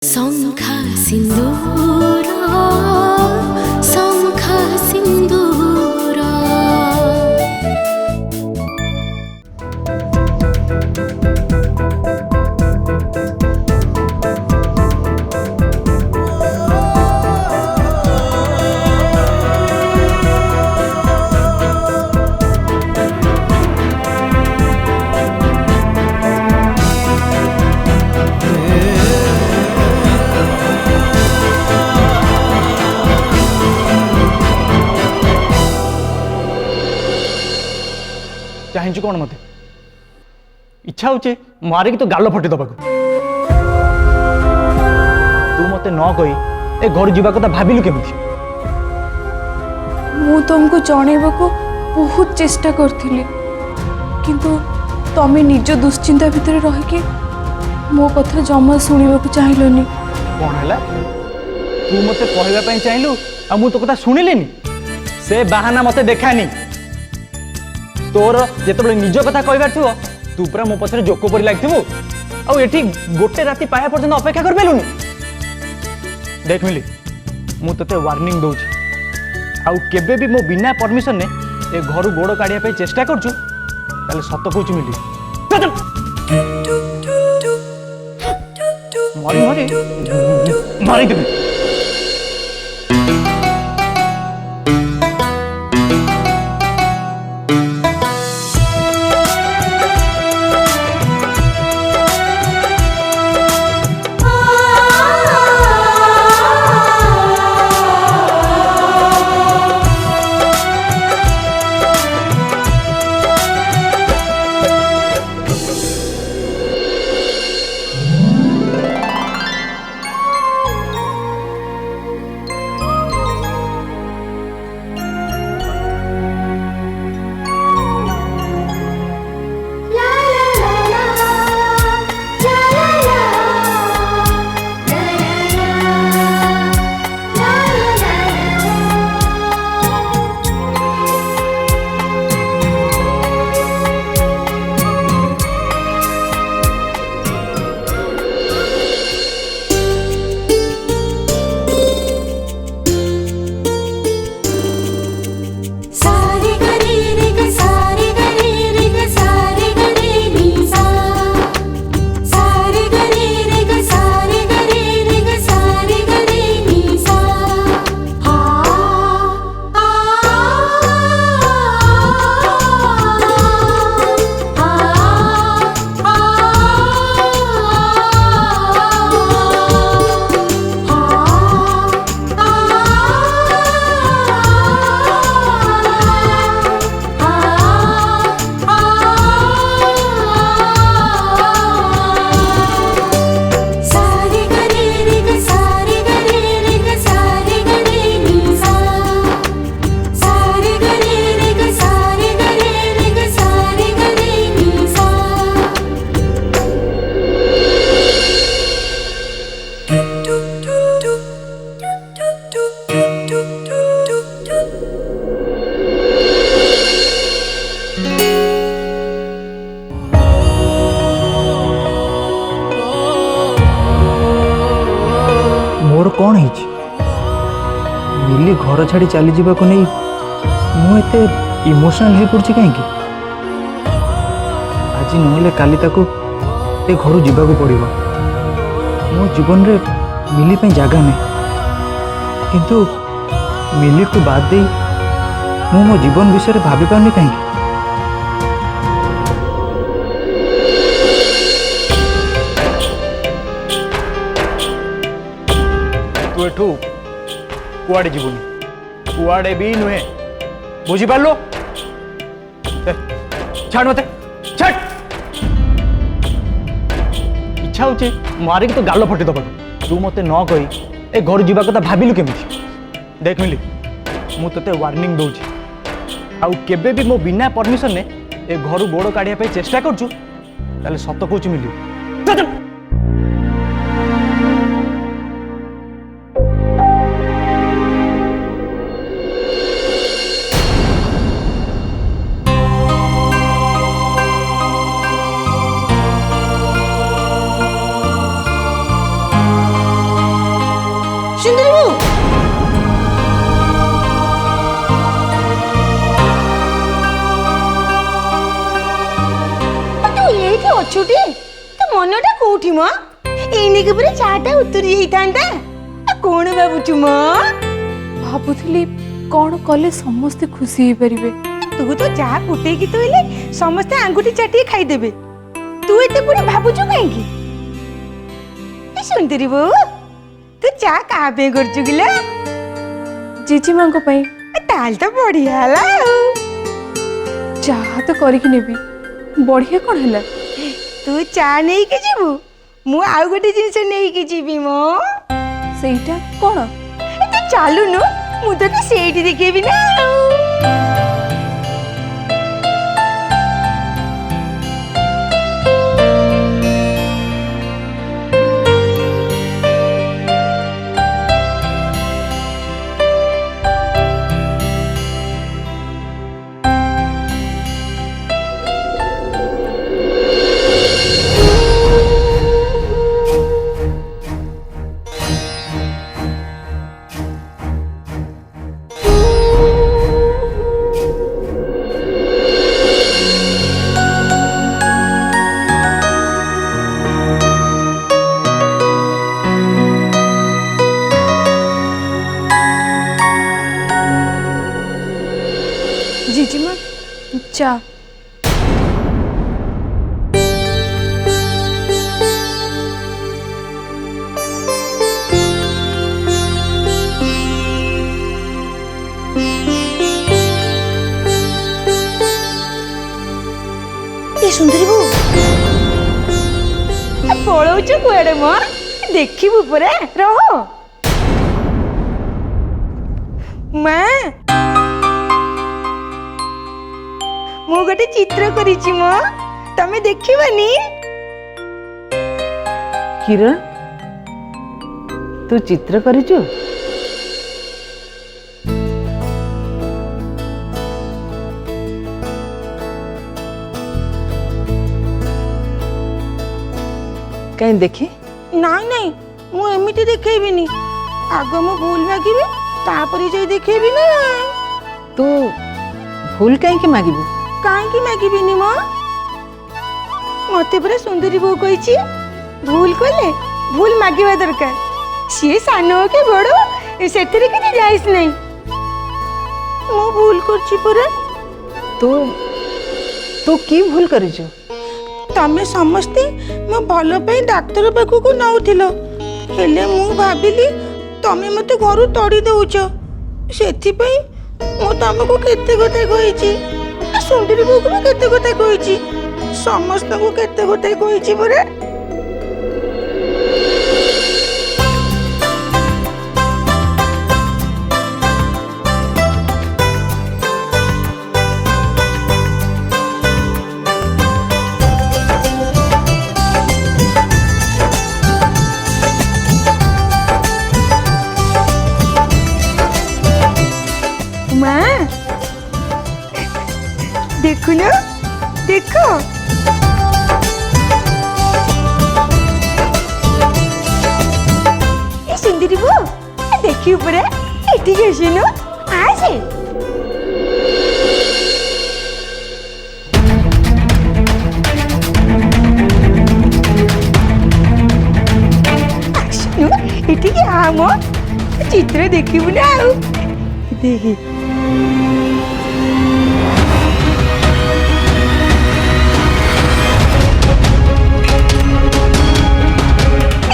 शंखा सिंदूर शंखा सिंदूर चाहू कौन मत इच्छा हो मारिक तो गाल फटे दबा तू मत न कही ए घर जावा कथा भाविलु केमी मु तुमको जणेबा को बहुत चेष्टा करथिली किंतु तमे निज दुश्चिंता भितर रही कि मो कथा जमा शुणा चाहिलनी कौन है तू मत कहवाई चाहलु आ मु तो कथा शुणिलेनी से बाहाना मत देखानी तोर जिते निज कथा कहबार थो तू पूरा मो पछरे जोक परी लगी आठी गोटे राति पाया पर्यंत अपेक्षा कर पालुनी देख मिली मु तते वार्निंग दौची आउ केबे भी मो बिना परमिशन ने ए घर गोड़ काढ़िया चेष्टा करछु ताले सत कहूँ मिली मारी मारी मारी देबे मोर कौन है मिली घर छाड़ी चली जावा को नहीं मुझे इमोशनल हो पड़ी कहीं आज नहले काली ताको ए घर जावाक पड़ो मो जीवन रे मिली पे जगह नहीं किंतु मिली को बाद दे मो जीवन विषय भाभी पारनी कहीं तू एठू कुआड़े जीवनी कुआड़े भी नुहे बुझी पार लो छाड़ मत छाड़ इच्छा हो मारिक तो गाल फटे दबा तू मत न कही ए घर जावा कथा भाविलु केमी देख मिली मु तते वार्निंग दौची आउ केबे भी मो बिना परमिशन ने ए घर गोड़ काढ़िया चेष्टा करछु ताले सत कहूँ मिली ସୁନ୍ଦରୀ ବୋଉ ତୁ ଏଇଠି ଅଛୁଟି ତୋ ମନଟା କୋଉଠି ମ ଏଇନିକି ପୁରା ଚାଟା ଉତୁରି ଯାଇଥାନ୍ତା କଣ ଭାବୁଛୁ ମ ଭାବୁଥିଲି କ'ଣ କଲେ ସମସ୍ତେ ଖୁସି ହେଇପାରିବେ। ତୁ ତ ଚା ଫୁଟେଇକି ତୋଇଲେ ସମସ୍ତେ ଆଙ୍ଗୁଠି ଚାଟିକି ଖାଇଦେବେ ତୁ ଏତେ ପୁଣି ଭାବୁଛୁ କାହିଁକି ଏ ସୁନ୍ଦରୀ ବୋଉ ତୁ ଚା କାହା ପାଇଁ କରୁଛୁ କିଲୋ ଜେଜେମାଙ୍କ ପାଇଁ। ତାହେଲେ ତ ବଢିଆ ହେଲା ଆଉ ଚାହା ତ କରିକି ନେବି, ବଢ଼ିଆ କ'ଣ ହେଲା? ତୁ ଚା ନେଇକି ଯିବୁ ମୁଁ ଆଉ ଗୋଟେ ଜିନିଷ ନେଇକି ଯିବି ମ ସେଇଟା କ'ଣ? ତୁ ଚାଲୁନୁ ମୁଁ ତତେ ସେଇଠି ଦେଖେଇବି ନା ଆଉ ଜେଜେମା ଚା। ଏ ସୁନ୍ଦରୀ ବୋଉ ପଳଉଛୁ କୁଆଡେ ମ ଦେଖିବୁ ପରା ରହ ମା ମୁଁ ଗୋଟେ ଚିତ୍ର କରିଛି ମ ତମେ ଦେଖିବନି କିରଣ ତୁ ଚିତ୍ର କରିଛୁ କାହିଁ ଦେଖି ନାଇଁ ନାଇଁ ମୁଁ ଏମିତି ଦେଖେଇବିନି ଆଗ ମୁଁ ଭୁଲ ମାଗିବି ତାପରେ ଯାଇ ଦେଖେଇବି ନା ତୁ ଭୁଲ କାହିଁକି ମାଗିବୁ କାହିଁକି ମାଗିବିନି ମ ମତେ ପୁରା ସୁନ୍ଦରୀ ବୋଉ କହିଛି ଭୁଲ କଲେ ଭୁଲ ମାଗିବା ଦରକାର ସିଏ ସାନ ହଉ କି ବଡ ସେଥିରେ କିଛି ଯାଇସ୍ ନାହିଁ ମୁଁ ଭୁଲ କରୁଛି ପରା ତୁ ତୁ କି ଭୁଲ କରିଛୁ ତମେ ସମସ୍ତେ ମୋ ଭଲ ପାଇଁ ଡାକ୍ତର ପାଖକୁ ନଉଥିଲ ହେଲେ ମୁଁ ଭାବିଲି ତମେ ମତେ ଘରୁ ତଡ଼ି ଦଉଛ ସେଥିପାଇଁ ମୁଁ ତମକୁ କେତେ କଥା କହିଛି ସୁନ୍ଦରୀ ବୋଉକୁ ବି କେତେ କଥା କହିଛି ସମସ୍ତଙ୍କୁ କେତେ କଥା କହିଛି ପରା देखो ना देखो ये सुंदरी वो देखिए ऊपर एठी कैसे नो आसे एठी के आमो चित्र देखिबु ना आउ देखि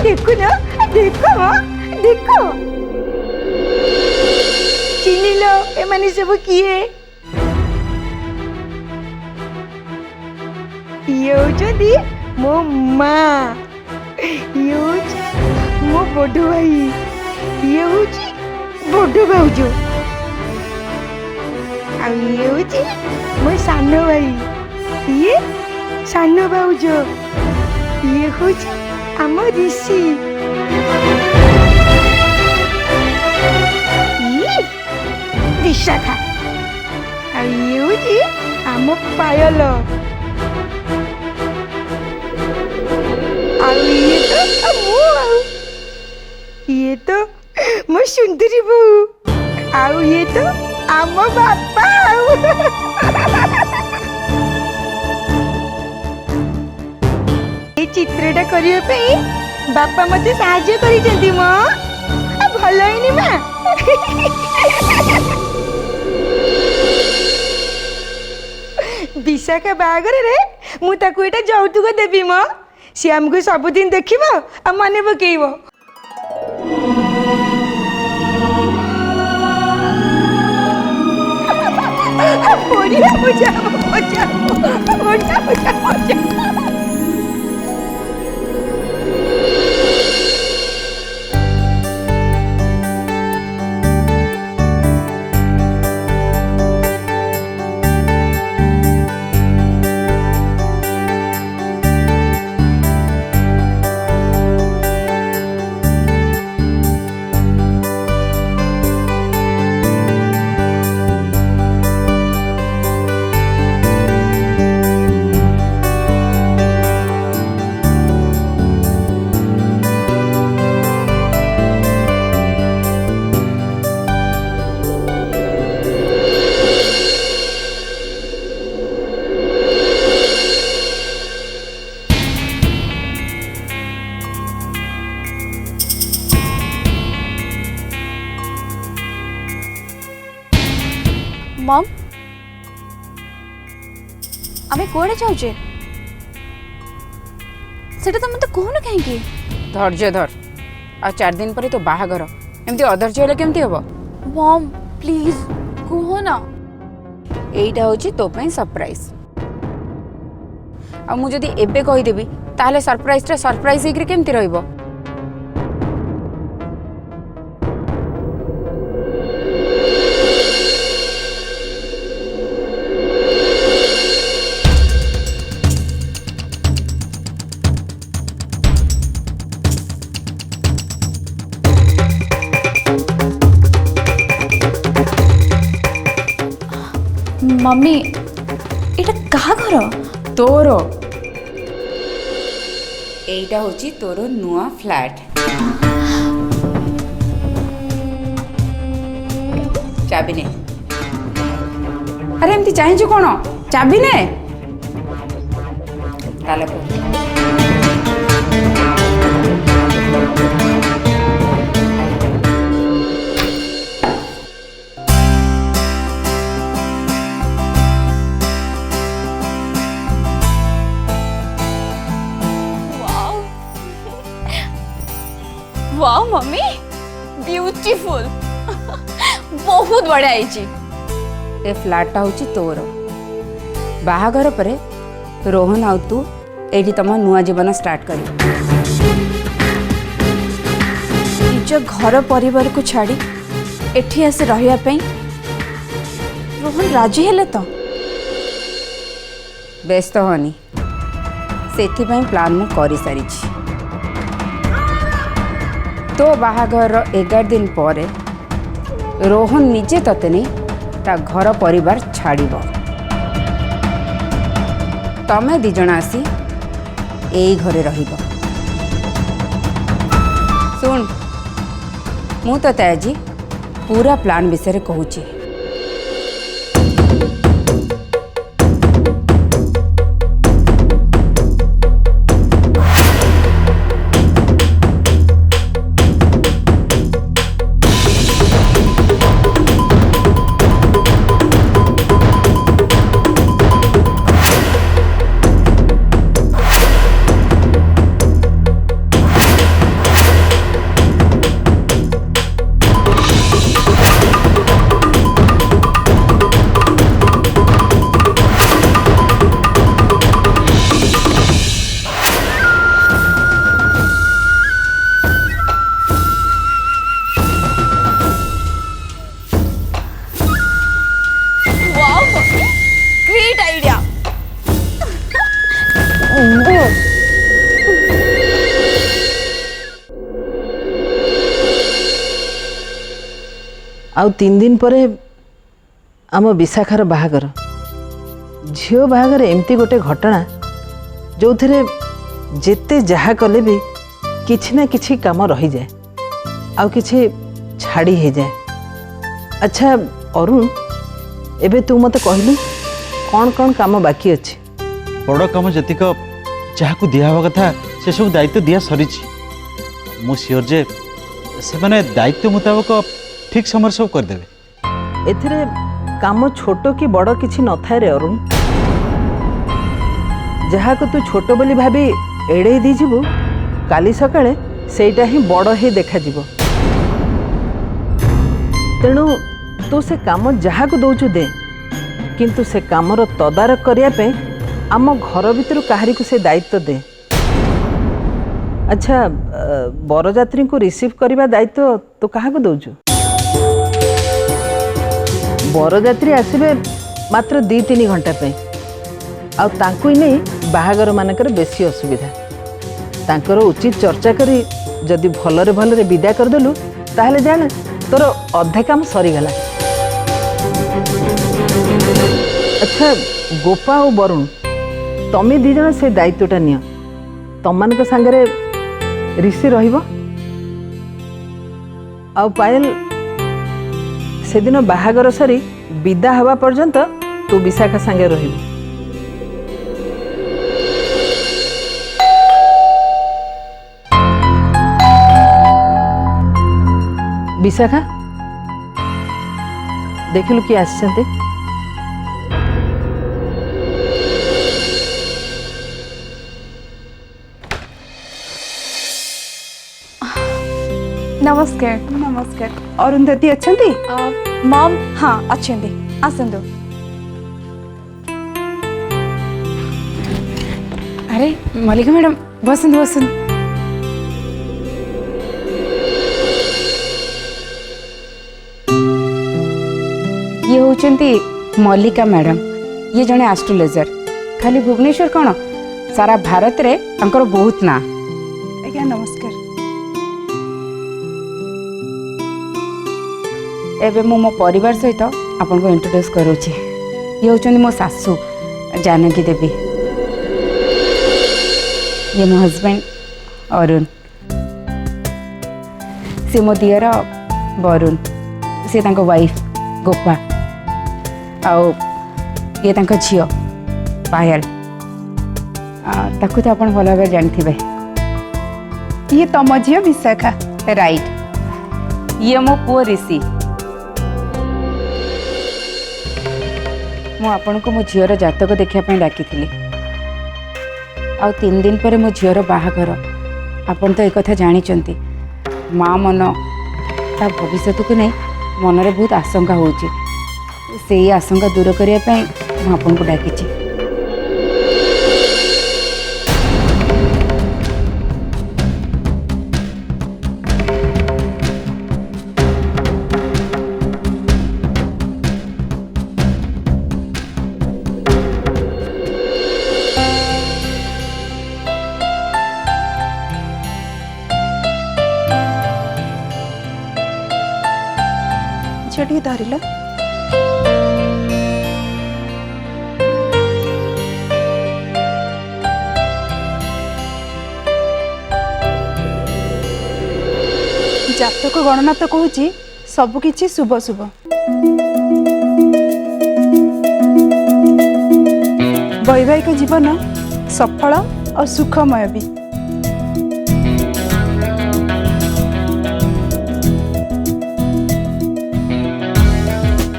देखो ना देखो देखो चिन्ह लो ए माने सब किए ये होचदी मो माँ ये होची मो बड़ भाई ये होची बड़ भाउजो आ ये होची मो सान भाई ये सान भाउजो ये होची आम ऋषि विशाखा आम पायल ये तो ମୋ ସୁନ୍ଦରୀ ବୋଉ ଆଉ ଇଏ ତ ଆମ ବାପା ଆଉ এই চিত্রটা করিবা পাই বাপা মতে সাহায্য করিছেন্তি মো ভাল হইনি মা বিশাখা বাহাঘরে মু তাকু এটা যৌতুক দেবি মো সে আমাকে সবুদিন দেখিব আর মনে পকাইব বড়িয়া মজা মজা মজা মজা মজা मम आमे कोड़े जाउचे सेटा तो मते कहू न कहीं धैर्य धर आ 4 दिन पर तो बाहागर एमती अधैर्य हेले केमती हबो मम प्लीज कहो ना एइटा होची तो पई सरप्राइज आ मु जदी एबे कहि देबी ताले सरप्राइज रे सरप्राइज हेकरी केमती रहइबो मम्मी एटा कहा घर तोर एइटा होची तोर नुआ फ्लैट चाबी ने अरे एमती चाहिए कौन चाबी ने ताले वाओ मम्मी ब्यूटीफुल बहुत बढ़िया आईची ए फ्लैटा होची तोर बाहागर परे रोहन आउ तू एठी तम नुआ जीवन स्टार्ट करी निज घर परिवार को छाड़ी एठी आसे रहिया पई रोहन राजी हेले तो व्यस्त होनी सेथि पई प्लान मु करी सारी छी तो बाहाघर 11 दिन पर रोहन निजे तते नहीं ता घर परिवार छाड़ब तमें दी जण आसी एई घरे रहिब सुन मु तते आज पूरा प्लान विषय कहूची आउ 3 दिन पर आम विशाखार बाहागर झील बाहागर एमती गोटे घटना जो थे जेते जहा कले भी किछि ना किछि काम रही जाए आउ किछि छाड़ी हो जाए। अच्छा अरुण, एबे तू मते कहलु कौन कौन काम बाकी अच्छे? बड़ काम जतिक जहाँ को दिया हवा कथा से सब दायित्व दिया सरी। मु सियोर जे से माने दायित्व मुताबक ठीक समय सब करदेवे। एथिरे काम छोट कि बड़ किछि न थाए रे अरुण। जहाँ को तू छोट बोली भाभी एड़े दी जीवु, काली सकाळे सेटा ही बड़ ही देखा जीवो। तेणु तू से काम जहाँ को दौचु दे, किंतु से कामर तदारक करिया पे आम घर भितर काहारी को से दायित्व दे। अच्छा बरजात्री को रिसीव करने दायित्व तू क्या दौचु? बरजात्री आसबे मात्र 2-3 घंटा पे, आ तांकु ही नहीं बाहागर मानकर बेसी असुविधा। तांकर उचित चर्चा करी जदि भलरे भलरे विदा करदेलु ताहले जाने तोर अधे काम सरीगला। अच्छा गोपा और वरुण, तमे दी जन से दायित्वटा नियो। तम मान सांगरे ऋषि रहिबो। आ पायल से दिन बाहागर सरी विदा हवा पर्यंत तू विशाखा सांगे रहिबो। विशाखा देखिलु कि आछंते? नमस्कार। नमस्कार। अरुंधति अच्छंती? मॉम हाँ अच्छंती, आसंतु। अरे मल्लिका मैडम बसंत बसंत। ये होचंती मल्लिका मैडम। ये जने एस्ट्रोलॉजर। खाली भुवनेश्वर कौन सारा भारत रे अंकर बहुत ना। आज्ञा नमस्कार। एबे मो परिवार सहित आपन को इंट्रोड्यूस करूची। ये होचंती मो सासू जानकी देवी। ये मो हस्बैंड अरुण। से मो दियर वरुण। से तांको वाइफ गोपा। आओ ये तांको झियो पायल। ताकू तो आपन भल भाव जानथिबे। ये तम झियो विशाखा। राइट। ये मो पुओ ऋषि। मु आपन को मो झियोर जातक देखा डाकी थी। आ 3 दिन पर मो झियोर बाहाघर। आपन तो एक कथा जानिचंती, माँ मन ता भविष्य को नहीं मनरे बहुत आशंका होची। से आशंका दूर करने मु आपन को डाकी। झियो धरिल। जातक गणना तो कहूँ सबकि शुभ शुभ। वैवाहिक जीवन सफल और सुखमय भी।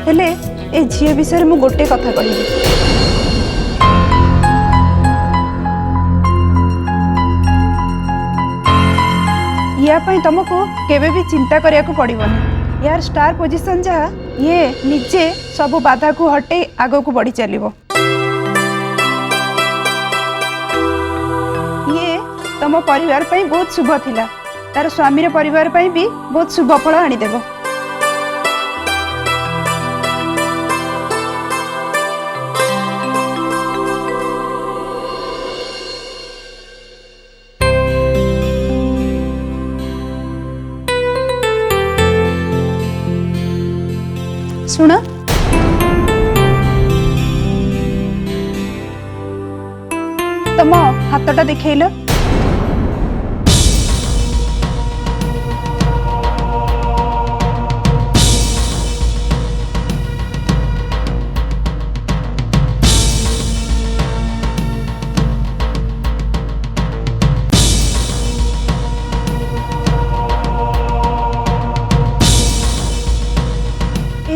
हेले ए झील विषय में गोटे कथा कहबी। या पई तुमको केबे भी चिंता करिया को पड़िबनी। यार स्टार पोजीशन जहाँ ये निजे सब बाधा को हटे आग को बढ़ी चलिबो। ये तुम परिवार पई बहुत शुभ थिला। तार स्वामी परिवार पई भी बहुत शुभ फल आनीदेव। शुण तम हाथटा देखल।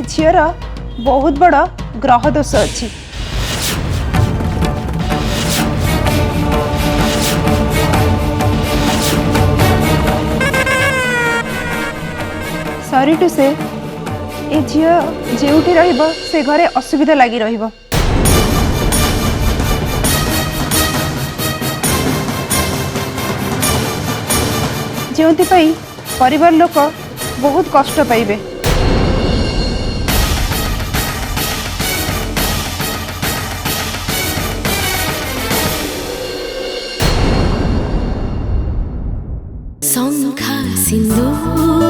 झीर बहुत बड़ ग्रह दोष अच्छी। सॉरी टू से ए झील जेउठी रहिबो से घरे असुविधा लगी रहिबो। जोंथिपाई परिवार लोक बहुत कष्ट पाइबे। शंखा सिंदूर